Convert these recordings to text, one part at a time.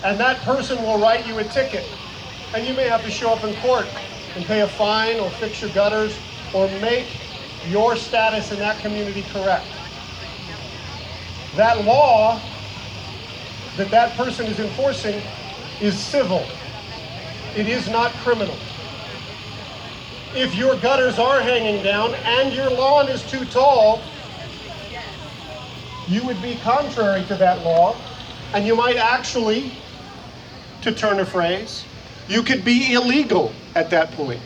and that person will write you a ticket. And you may have to show up in court and pay a fine or fix your gutters or make your status in that community correct. That law that that person is enforcing is civil. It is not criminal. If your gutters are hanging down and your lawn is too tall, you would be contrary to that law, and you might actually, to turn a phrase, you could be illegal at that point.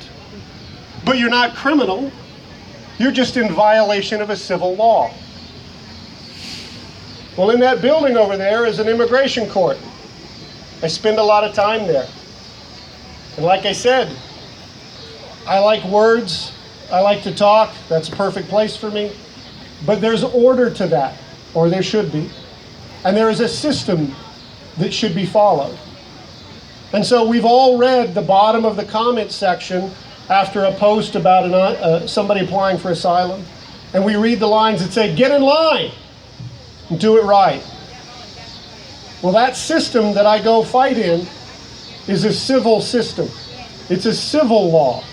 But you're not criminal, you're just in violation of a civil law. Well, in that building over there is an immigration court. I spend a lot of time there. And like I said, I like words, I like to talk, that's a perfect place for me. But there's order to that, or there should be. And there is a system that should be followed. And so we've all read the bottom of the comment section after a post about somebody applying for asylum. And we read the lines that say, "Get in line and do it right." Well, that system that I go fight in is a civil system. It's a civil law.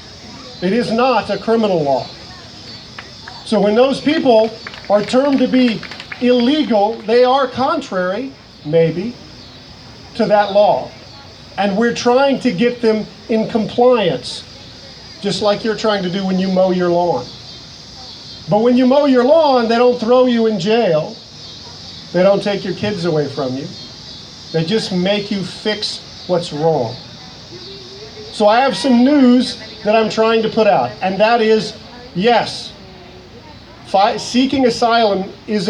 It is not a criminal law. So when those people are termed to be illegal, they are contrary, maybe, to that law. And we're trying to get them in compliance, just like you're trying to do when you mow your lawn. But when you mow your lawn, they don't throw you in jail. They don't take your kids away from you. They just make you fix what's wrong. So I have some news that I'm trying to put out, and that is, yes, seeking asylum is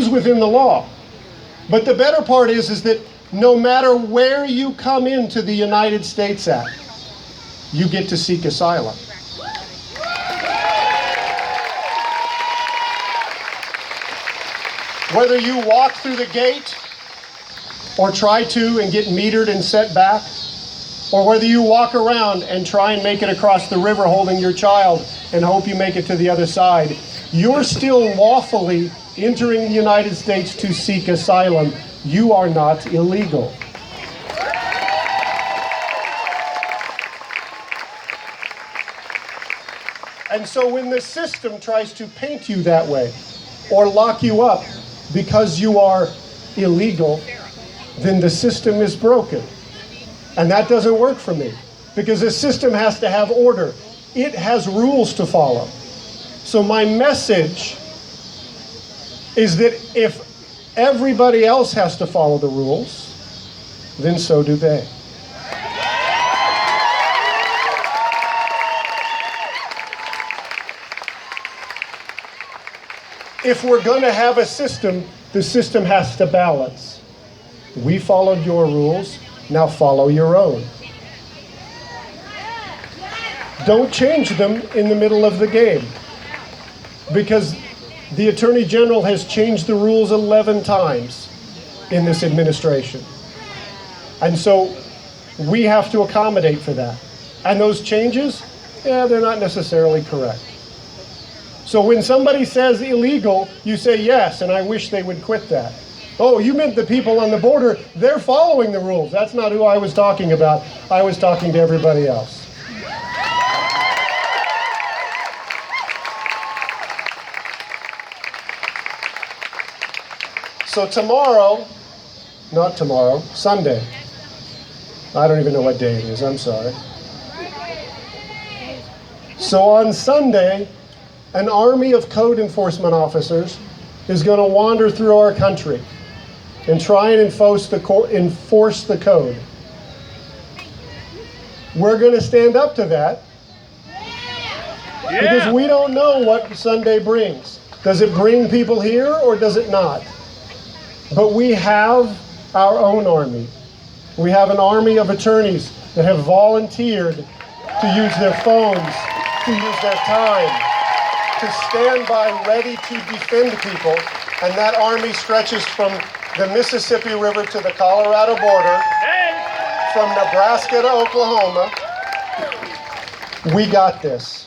within the law. But the better part is that no matter where you come into the United States at, you get to seek asylum. Whether you walk through the gate or try to and get metered and set back, or whether you walk around and try and make it across the river holding your child and hope you make it to the other side, you're still lawfully entering the United States to seek asylum. You are not illegal. And so when the system tries to paint you that way or lock you up because you are illegal, then the system is broken. And that doesn't work for me, because the system has to have order. It has rules to follow. So my message is that if everybody else has to follow the rules, then so do they. If we're going to have a system, the system has to balance. We followed your rules, now follow your own. Don't change them in the middle of the game, because the Attorney General has changed the rules 11 times in this administration. And so we have to accommodate for that. And those changes, they're not necessarily correct. So when somebody says illegal, you say yes, and I wish they would quit that. Oh, you meant the people on the border, they're following the rules. That's not who I was talking about. I was talking to everybody else. So Sunday. I don't even know what day it is, I'm sorry. So on Sunday, an army of code enforcement officers is going to wander through our country and try and enforce the code. We're going to stand up to that because we don't know what Sunday brings. Does it bring people here or does it not? But we have our own army. We have an army of attorneys that have volunteered to use their phones, to use their time, to stand by ready to defend people. And that army stretches from the Mississippi River to the Colorado border, from Nebraska to Oklahoma. We got this.